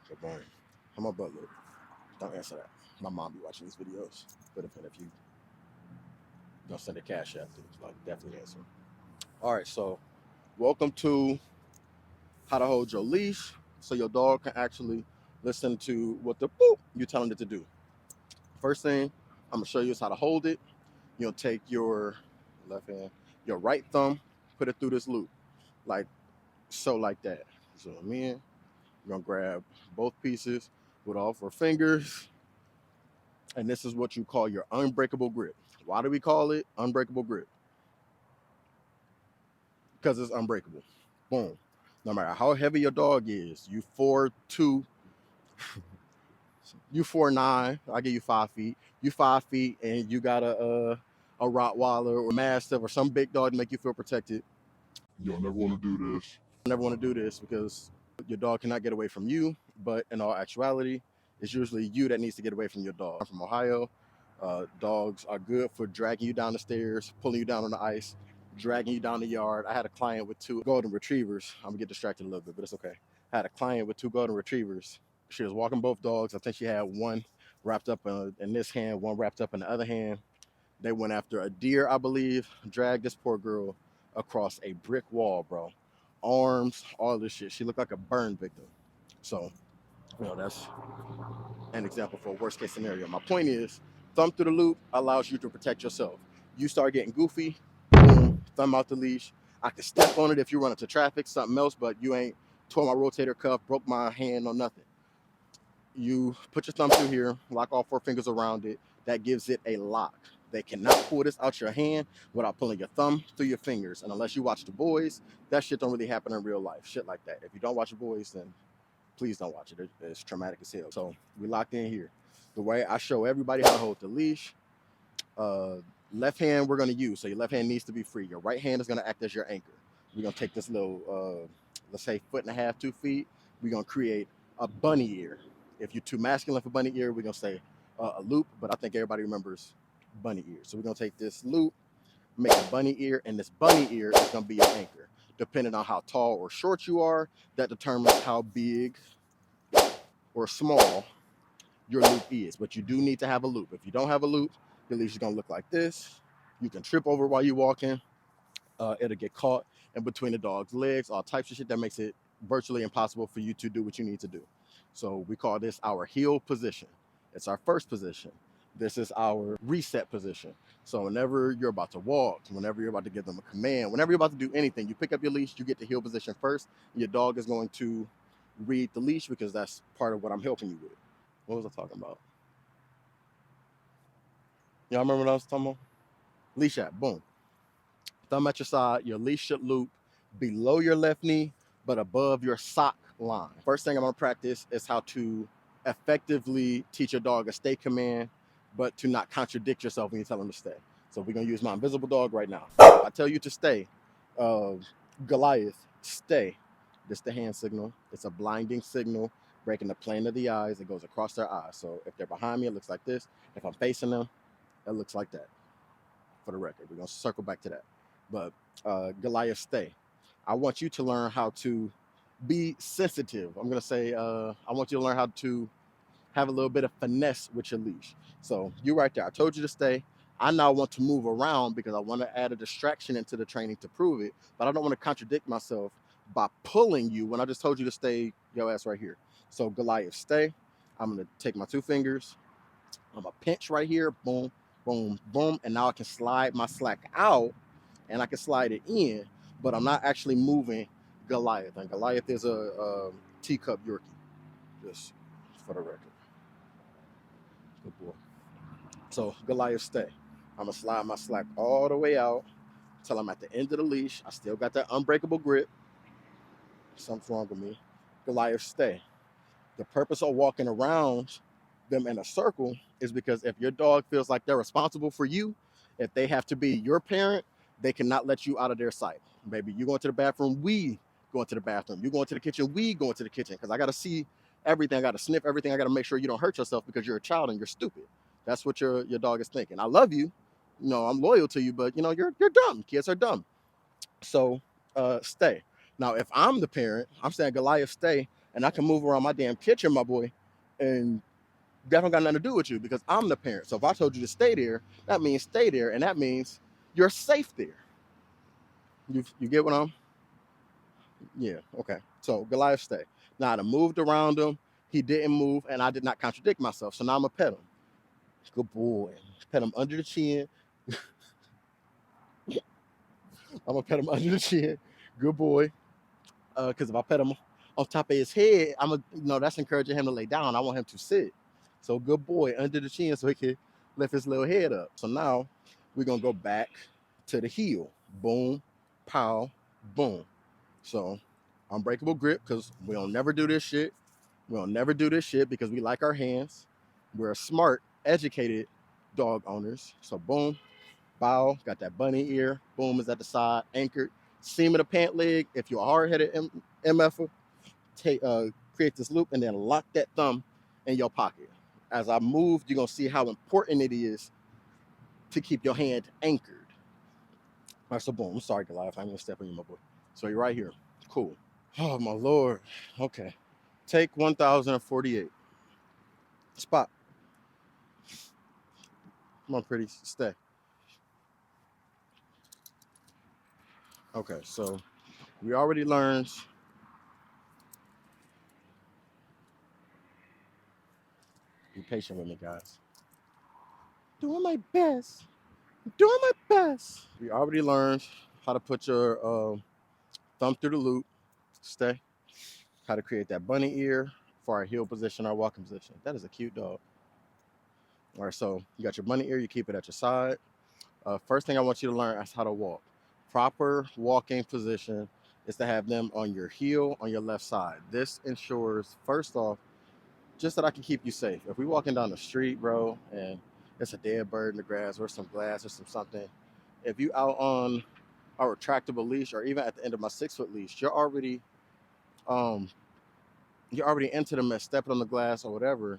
Good morning. How my butt look? Don't answer that. My mom be watching these videos. But if you don't send a cash after, like definitely answer. All right, so welcome to how to hold your leash so your dog can actually listen to what the boop you telling it to do. First thing I'm gonna show you is how to hold it. You'll take your left hand, your right thumb, put it through this loop, like so, like that. Zoom in. You're gonna grab both pieces with all four fingers, and this is what you call your unbreakable grip. Why do we call it unbreakable grip? Because it's unbreakable. Boom. No matter how heavy your dog is, you 4'2", you 4'9", I give you 5 feet. You 5 feet, and you got a Rottweiler or Mastiff or some big dog to make you feel protected. Y'all never want to do this. Never want to do this because your dog cannot get away from you, but in all actuality, it's usually you that needs to get away from your dog. I'm from Ohio. Dogs are good for dragging you down the stairs, pulling you down on the ice, dragging you down the yard. I had a client with 2 golden retrievers. I'm gonna get distracted a little bit, but it's okay. I had a client with 2 golden retrievers. She was walking both dogs. I think she had one wrapped up in this hand, one wrapped up in the other hand. They went after a deer, I believe, dragged this poor girl across a brick wall, bro. Arms, all this shit. She looked like a burn victim. So, that's an example for a worst case scenario. My point is, thumb through the loop allows you to protect yourself. You start getting goofy, boom, thumb out the leash. I could step on it if you run into traffic, something else, but you ain't tore my rotator cuff, broke my hand, or nothing. You put your thumb through here, lock all 4 fingers around it. That gives it a lock. They cannot pull this out your hand without pulling your thumb through your fingers. And unless you watch The Boys, that shit don't really happen in real life. Shit like that. If you don't watch The Boys, then please don't watch it. It's traumatic as hell. So we locked in here. The way I show everybody how to hold the leash, left hand we're gonna use. So your left hand needs to be free. Your right hand is gonna act as your anchor. We're gonna take this little, let's say 1.5 2 feet. We're gonna create a bunny ear. If you're too masculine for bunny ear, we're gonna say a loop, but I think everybody remembers bunny ear. So we're gonna take this loop, make a bunny ear, and this bunny ear is gonna be your anchor. Depending on how tall or short you are, that determines how big or small your loop is. But you do need to have a loop. If you don't have a loop, your leash is gonna look like this. You can trip over while you're walking. It'll get caught in between the dog's legs, all types of shit that makes it virtually impossible for you to do what you need to do. So we call this our heel position. It's our first position. This is our reset position. So whenever you're about to walk, whenever you're about to give them a command, whenever you're about to do anything, you pick up your leash, you get the heel position first. Your dog is going to read the leash because that's part of what I'm helping you with. What was I talking about? Y'all remember what I was talking about? Leash at, boom. Thumb at your side, your leash should loop below your left knee, but above your sock line. First thing I'm gonna practice is how to effectively teach your dog a stay command, but to not contradict yourself when you tell him to stay. So we're gonna use my invisible dog right now. If I tell you to stay, Goliath, stay. This is the hand signal. It's a blinding signal, breaking the plane of the eyes. It goes across their eyes. So if they're behind me, it looks like this. If I'm facing them, it looks like that. For the record, we're gonna circle back to that. But Goliath, stay. I want you to learn how to be sensitive. I'm gonna say I want you to learn how to have a little bit of finesse with your leash. So you right there. I told you to stay. I now want to move around because I want to add a distraction into the training to prove it, but I don't want to contradict myself by pulling you when I just told you to stay your ass right here. So Goliath, stay. I'm gonna take my 2 fingers. I'm gonna pinch right here. Boom, boom, boom, and now I can slide my slack out and I can slide it in, but I'm not actually moving Goliath. And Goliath is a teacup Yorkie, just for the record. Good boy. So Goliath, stay. I'm gonna slide my slack all the way out till I'm at the end of the leash. I still got that unbreakable grip. Something's wrong with me. Goliath, stay. The purpose of walking around them in a circle is because if your dog feels like they're responsible for you, if they have to be your parent, they cannot let you out of their sight. Maybe you go into the bathroom, we go into the bathroom. You go into the kitchen, we go into the kitchen. Because I got to see everything. I got to sniff everything. I got to make sure you don't hurt yourself because you're a child and you're stupid. That's what your dog is thinking. I love you. I'm loyal to you, but you're dumb. Kids are dumb. So stay. Now, if I'm the parent, I'm saying Goliath, stay. and I can move around my damn kitchen, my boy, and that don't got nothing to do with you because I'm the parent. So if I told you to stay there, that means stay there, and that means you're safe there. You get what I'm? Yeah, okay. So Goliath stay. Now I moved around him. He didn't move, and I did not contradict myself. So now I'm gonna pet him. Good boy. Pet him under the chin. I'm gonna pet him under the chin. Good boy. Because if I pet him on top of his head, I'm gonna, that's encouraging him to lay down. I want him to sit. So good boy under the chin, so he can lift his little head up. So now we're gonna go back to the heel. Boom, pow, boom. So unbreakable grip, because we don't never do this shit. We don't never do this shit because we like our hands. We're smart, educated dog owners. So boom, bow, got that bunny ear. Boom is at the side, anchored. Seam of the pant leg. If you're a hard-headed MF, create this loop and then lock that thumb in your pocket. As I move, you're gonna see how important it is to keep your hand anchored. All right, so boom. I'm sorry, Goliath. I'm gonna step on you, my boy. So you're right here. Cool. Oh my lord. Okay. Take 1048. Spot. Come on, pretty. Stay. Okay, so we already learned. Be patient with me, guys. Doing my best. Doing my best. We already learned how to put your thumb through the loop. Stay. How to create that bunny ear for our heel position, our walking position. That is a cute dog. All right, so you got your bunny ear. You keep it at your side. First thing I want you to learn is how to walk. Proper walking position is to have them on your heel on your left side. This ensures, first off, just that I can keep you safe. If we walking down the street, bro, and it's a dead bird in the grass or some glass or some something, if you out on a retractable leash or even at the end of my 6-foot leash, um you're already into the mess, stepping on the glass or whatever,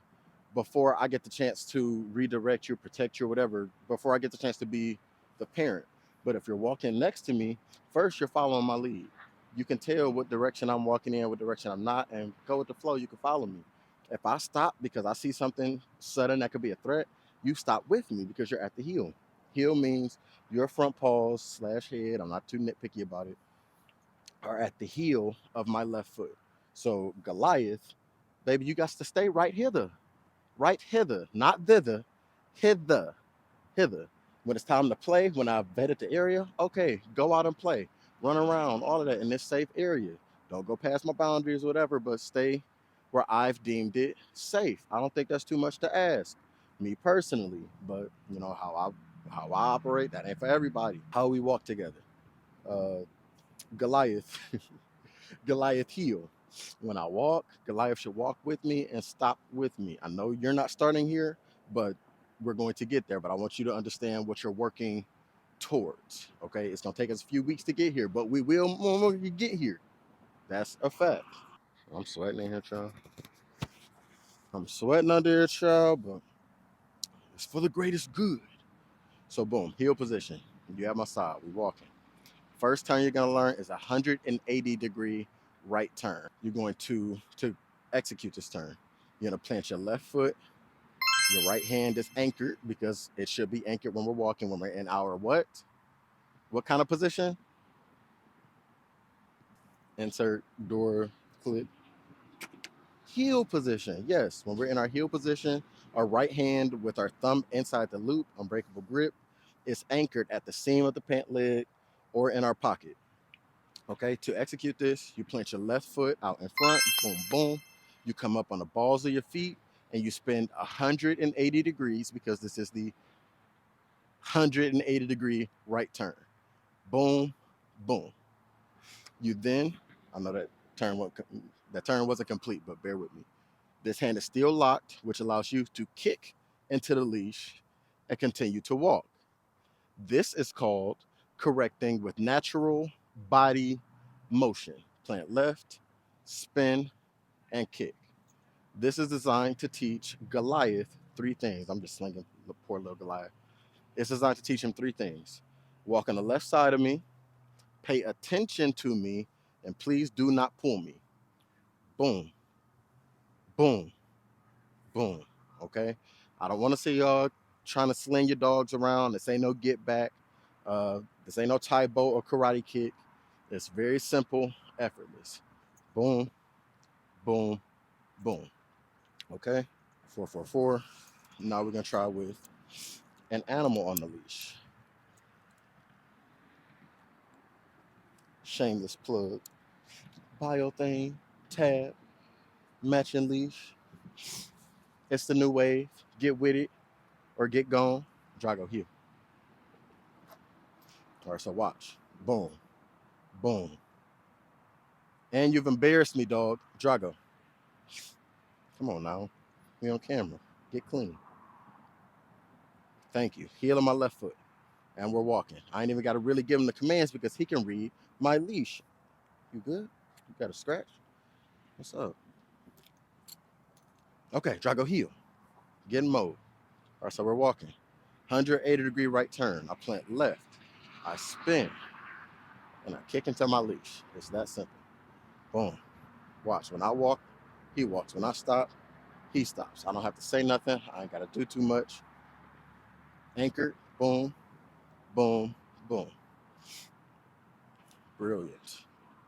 before I get the chance to redirect you, protect you, or whatever, before I get the chance to be the parent. But if you're walking next to me, first you're following my lead. You can tell what direction I'm walking in, what direction I'm not, and go with the flow. You can follow me. If I stop because I see something sudden that could be a threat, you stop with me because you're at the heel. Heel means your front paws slash head, I'm not too nitpicky about it, are at the heel of my left foot. So Goliath, baby, you got to stay right hither, not thither, hither, hither. When it's time to play, when I've vetted the area, okay, go out and play, run around, all of that in this safe area. Don't go past my boundaries, whatever, but stay where I've deemed it safe. I don't think that's too much to ask, me personally. But you know how I operate. That ain't for everybody. How we walk together. Uh, Goliath, Goliath heel. When I walk, Goliath should walk with me and stop with me. I know you're not starting here, but we're going to get there. But I want you to understand what you're working towards. Okay, it's gonna take us a few weeks to get here, but we will when we get here. That's a fact. I'm sweating in here, child. I'm sweating under here, child, but it's for the greatest good. So boom, heel position. You have my side. We walking. First turn you're gonna learn is a 180-degree right turn. You're going to execute this turn. You're gonna plant your left foot. Your right hand is anchored because it should be anchored when we're walking. When we're in our what? What kind of position? Insert door clip. Heel position. Yes, when we're in our heel position, our right hand with our thumb inside the loop, unbreakable grip, is anchored at the seam of the pant leg or in our pocket. Okay, to execute this, you plant your left foot out in front, boom, boom. You come up on the balls of your feet and you spin 180 degrees because this is the 180-degree right turn. Boom, boom. You then, I know that turn wasn't complete, but bear with me. This hand is still locked, which allows you to kick into the leash and continue to walk. This is called correcting with natural body motion. Plant left, spin, and kick. This is designed to teach Goliath 3 things. I'm just slinging the poor little Goliath. It's designed to teach him 3 things. Walk on the left side of me, pay attention to me, and please do not pull me. Boom. Boom, boom. Okay. I don't want to see y'all trying to sling your dogs around. This ain't no get back. This ain't no tie bow or karate kick. It's very simple, effortless. Boom, boom, boom. Okay. 444. Now we're gonna try with an animal on the leash. Shameless plug. Bio thing, tab, matching leash. It's the new wave. Get with it or get gone. Drago here. All right, so watch. Boom, boom. And you've embarrassed me, dog. Drago. Come on now. We on camera. Get clean. Thank you. Heel on my left foot. And we're walking. I ain't even got to really give him the commands because he can read my leash. You good? You got a scratch? What's up? Okay, Drago heel. Get in mode. All right, so we're walking. 180-degree right turn. I plant left. I spin. And I kick into my leash. It's that simple. Boom. Watch. When I walk, he walks. When I stop, he stops. I don't have to say nothing. I ain't got to do too much. Anchored. Boom. Boom. Boom. Brilliant.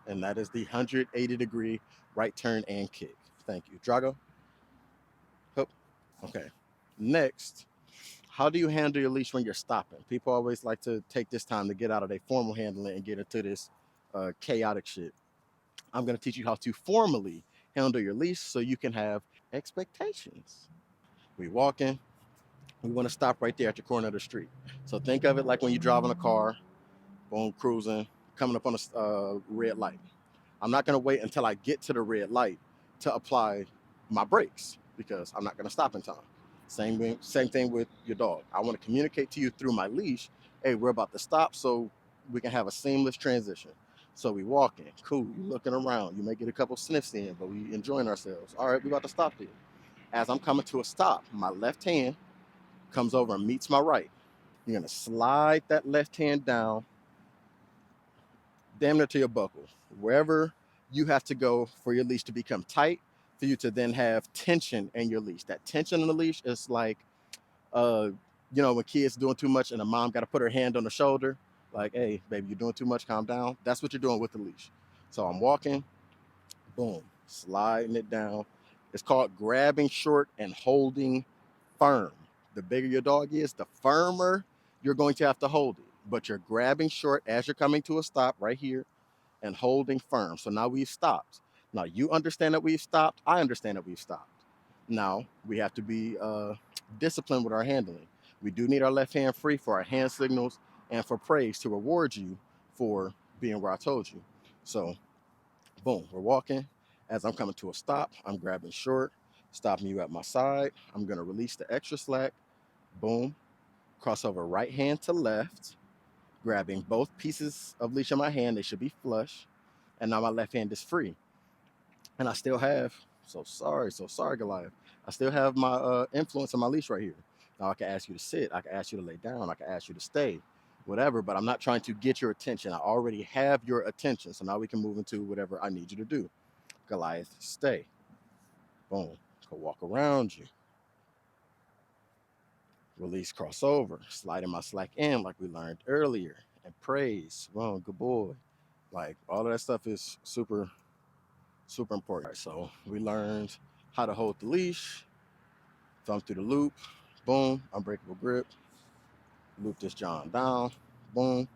And that is the 180-degree right turn and kick. Thank you. Drago. Hoop. Okay. Next, how do you handle your leash when you're stopping? People always like to take this time to get out of their formal handling and get into this chaotic shit. I'm going to teach you how to formally handle your leash so you can have expectations. We walking. We want to stop right there at the corner of the street. So think of it like when you're driving a car, boom, cruising, coming up on a red light. I'm not going to wait until I get to the red light to apply my brakes because I'm not going to stop in time. Same thing with your dog. I want to communicate to you through my leash, hey, we're about to stop so we can have a seamless transition. So we walking, cool, you looking around. You may get a couple sniffs in, but we enjoying ourselves. All right, we about to stop here. As I'm coming to a stop, my left hand comes over and meets my right. You're going to slide that left hand down, damn near to your buckle. Wherever you have to go for your leash to become tight, for you to then have tension in your leash. That tension in the leash is like, when kids doing too much and the mom got to put her hand on the shoulder, like, hey, baby, you're doing too much, calm down. That's what you're doing with the leash. So I'm walking, boom, sliding it down. It's called grabbing short and holding firm. The bigger your dog is, the firmer you're going to have to hold it. But you're grabbing short as you're coming to a stop right here and holding firm. So now we've stopped. Now you understand that we've stopped. I understand that we've stopped. Now we have to be disciplined with our handling. We do need our left hand free for our hand signals and for praise to reward you for being where I told you. So boom, we're walking. As I'm coming to a stop, I'm grabbing short, stopping you at my side. I'm going to release the extra slack. Boom, crossover right hand to left, grabbing both pieces of leash in my hand. They should be flush. And now my left hand is free. And I still have, so sorry, Goliath. I still have my influence on my leash right here. Now I can ask you to sit. I can ask you to lay down. I can ask you to stay, whatever. But I'm not trying to get your attention. I already have your attention. So now we can move into whatever I need you to do. Goliath, stay. Boom. Go walk around you. Release, crossover. Sliding my slack in like we learned earlier. And praise. Boom, good boy. Like all of that stuff is super important. Right, so we learned how to hold the leash, thumb through the loop, boom, unbreakable grip, loop this John down, boom,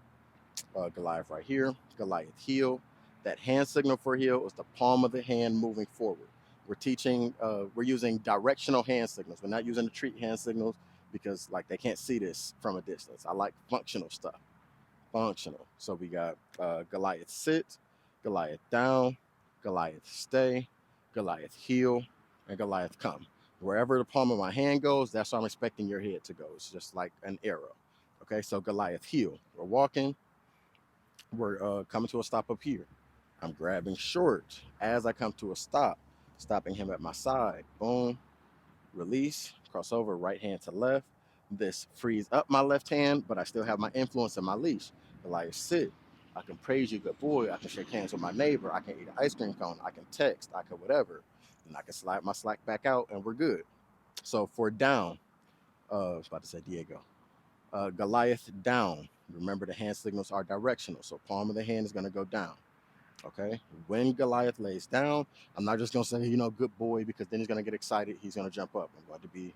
Goliath right here, Goliath heel. That hand signal for heel is the palm of the hand moving forward. We're using directional hand signals. We're not using the treat hand signals because like they can't see this from a distance. I like functional stuff. Functional. So we got Goliath sit, Goliath down, Goliath stay, Goliath heel, and Goliath come. Wherever the palm of my hand goes, that's where I'm expecting your head to go. It's just like an arrow. Okay, so Goliath heel. We're walking. We're coming to a stop up here. I'm grabbing short as I come to a stop, stopping him at my side. Boom, release, crossover, right hand to left. This frees up my left hand, but I still have my influence in my leash. Goliath sit. I can praise you, good boy. I can shake hands with my neighbor. I can eat an ice cream cone. I can text. I can whatever. and I can slide my slack back out, and we're good. So for down, I was about to say Diego. Goliath down. Remember, the hand signals are directional, so palm of the hand is going to go down. Okay. When Goliath lays down, I'm not just going to say, good boy, because then he's going to get excited. He's going to jump up. I'm going to be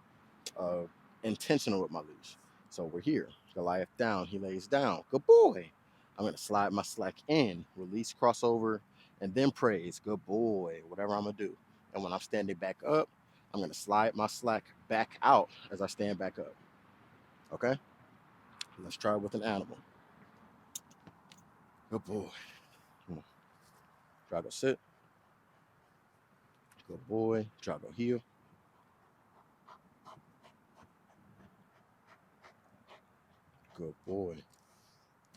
uh, intentional with my leash. So we're here. Goliath down. He lays down. Good boy. I'm going to slide my slack in, release, crossover, and then praise. Good boy. Whatever I'm going to do. And when I'm standing back up, I'm going to slide my slack back out as I stand back up. Okay. Let's try with an animal. Good boy. Try to sit. Good boy. Drago heel. Good boy.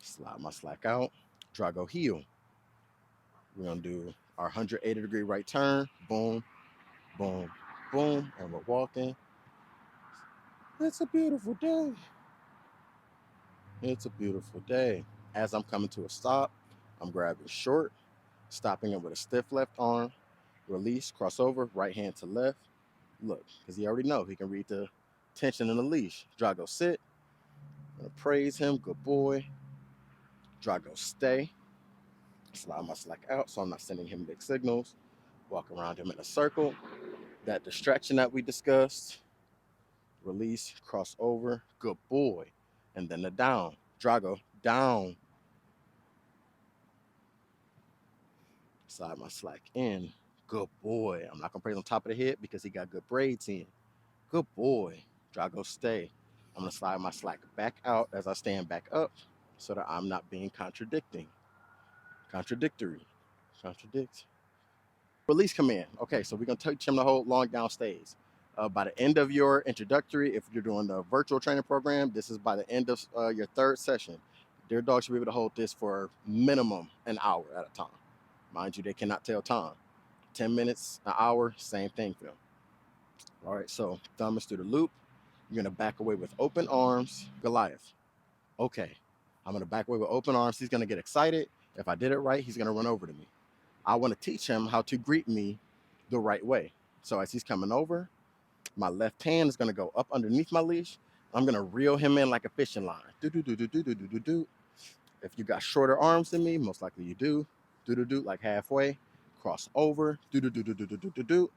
Slide my slack out. Drago heel. We're going to do our 180-degree right turn. Boom, boom, boom. And we're walking. It's a beautiful day. It's a beautiful day. As I'm coming to a stop, I'm grabbing short, stopping it with a stiff left arm. Release, crossover, right hand to left. Look, because he already know he can read the tension in the leash. Drago sit. I'm going to praise him. Good boy. Drago stay. Slide my slack out so I'm not sending him big signals. Walk around him in a circle. That distraction that we discussed. Release, cross over. Good boy. And then the down. Drago down. Slide my slack in. Good boy. I'm not going to praise on top of the head because he got good braids in. Good boy. Drago stay. I'm going to slide my slack back out as I stand back up so that I'm not being contradictory. Contradict. Release command. Okay, so we're going to teach him to hold long down stays. By the end of your introductory, if you're doing the virtual training program, this is by the end of your third session. Their dog should be able to hold this for minimum an hour at a time. Mind you, they cannot tell time. 10 minutes, an hour, same thing for them. All right, so thumb is through the loop. You're going to back away with open arms. Goliath. Okay, I'm going to back away with open arms. He's going to get excited. If I did it right, he's going to run over to me. I want to teach him how to greet me the right way. So as he's coming over, my left hand is going to go up underneath my leash. I'm going to reel him in like a fishing line. Do-do-do-do-do-do-do-do. If you got shorter arms than me, most likely you do. Do-do-do, like halfway. Cross over. Do-do-do-do-do-do-do-do.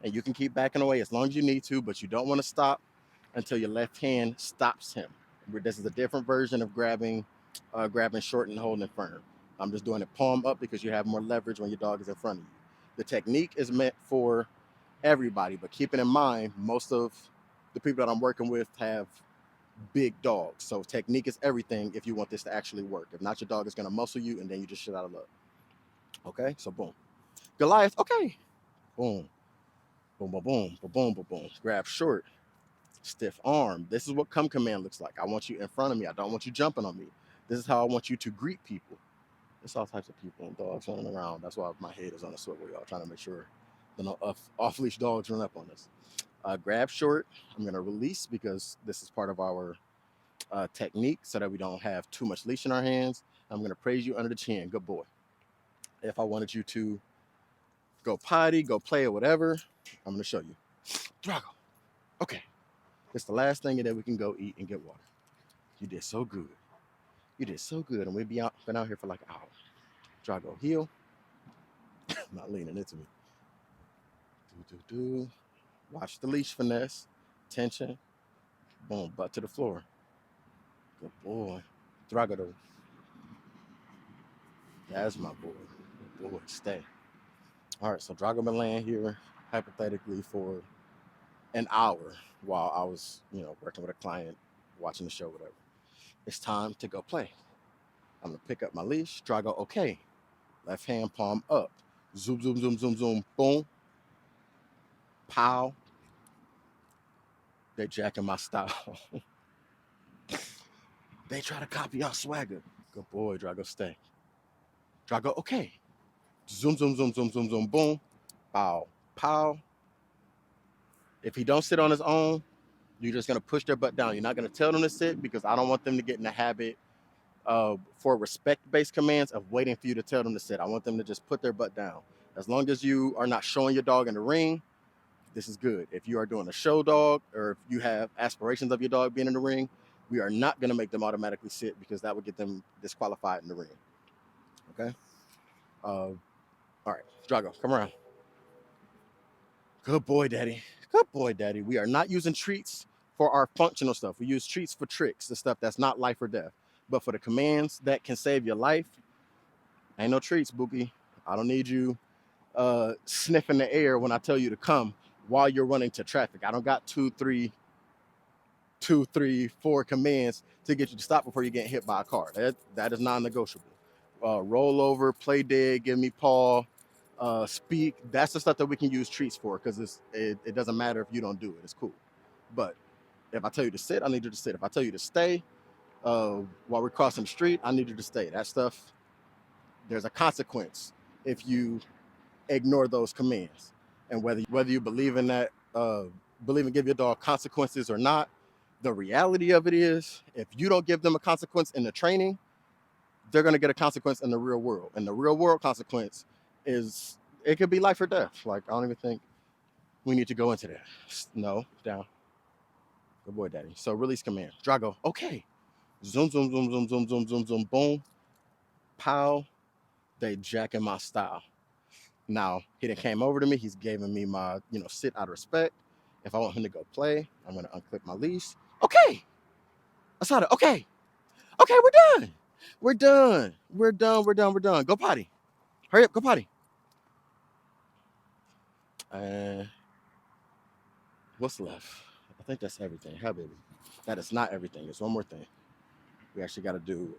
And you can keep backing away as long as you need to, but you don't want to stop until your left hand stops him. This is a different version of grabbing short and holding firm. I'm just doing it palm up because you have more leverage when your dog is in front of you. The technique is meant for everybody, but keeping in mind, most of the people that I'm working with have big dogs. So technique is everything if you want this to actually work. If not, your dog is going to muscle you and then you just shit out of luck. Okay, so boom. Goliath, okay. Boom. Boom, boom, boom, boom, boom, boom, boom. Grab short. Stiff arm. This is what come command looks like. I want you in front of me. I don't want you jumping on me. This is how I want you to greet people. There's all types of people and dogs running around. That's why my head is on a swivel, y'all, trying to make sure the no off-leash dogs run up on us. Grab short. I'm going to release because this is part of our technique so that we don't have too much leash in our hands. I'm going to praise you under the chin. Good boy. If I wanted you to go potty, go play or whatever, I'm going to show you. Drago. Okay. It's the last thing, and then we can go eat and get water. You did so good. You did so good. And we've been out here for like an hour. Drago heel. Not leaning into me. Do. Watch the leash finesse. Tension. Boom. Butt to the floor. Good boy. Drago though. That's my boy. Good boy. Stay. All right. So Drago been laying here hypothetically for an hour while I was, working with a client, watching the show, whatever. It's time to go play. I'm gonna pick up my leash. Drago, okay. Left hand palm up. Zoom, zoom, zoom, zoom, zoom. Boom. Pow. They jacking my style. They try to copy our swagger. Good boy, Drago, stay. Drago, okay. Zoom, zoom, zoom, zoom, zoom, zoom, boom. Pow, pow. If he don't sit on his own, you're just gonna push their butt down. You're not gonna tell them to sit because I don't want them to get in the habit for respect-based commands of waiting for you to tell them to sit. I want them to just put their butt down. As long as you are not showing your dog in the ring, this is good. If you are doing a show dog, or if you have aspirations of your dog being in the ring, we are not going to make them automatically sit, because that would get them disqualified in the ring. Okay. All right, Drago, come around. Good boy, daddy. Good boy, daddy. We are not using treats for our functional stuff. We use treats for tricks, the stuff that's not life or death. But for the commands that can save your life, ain't no treats, Bookie. I don't need you sniffing the air when I tell you to come while you're running to traffic. I don't got 2, 3, 4 commands to get you to stop before you get hit by a car. That is non-negotiable. Roll over, play dead, give me paw, speak. That's the stuff that we can use treats for, because it doesn't matter if you don't do it. It's cool. But if I tell you to sit, I need you to sit. If I tell you to stay while we're crossing the street, I need you to stay. That stuff, there's a consequence if you ignore those commands. And whether you believe in that, believe in give your dog consequences or not, the reality of it is, if you don't give them a consequence in the training, they're going to get a consequence in the real world. And the real world consequence is, it could be life or death. Like, I don't even think we need to go into that. No, down. Good boy, daddy. So release command. Drago, okay. Zoom, zoom, zoom, zoom, zoom, zoom, zoom, zoom, boom. Pow. They jacking my style. Now, he done came over to me. He's giving me my, sit out of respect. If I want him to go play, I'm going to unclip my leash. Okay. Asada, okay. Okay, we're done. We're done. We're done. We're done. We're done. Go potty. Hurry up. Go potty. What's left? I think that's everything. How, baby? That is not everything. There's one more thing. We actually got to do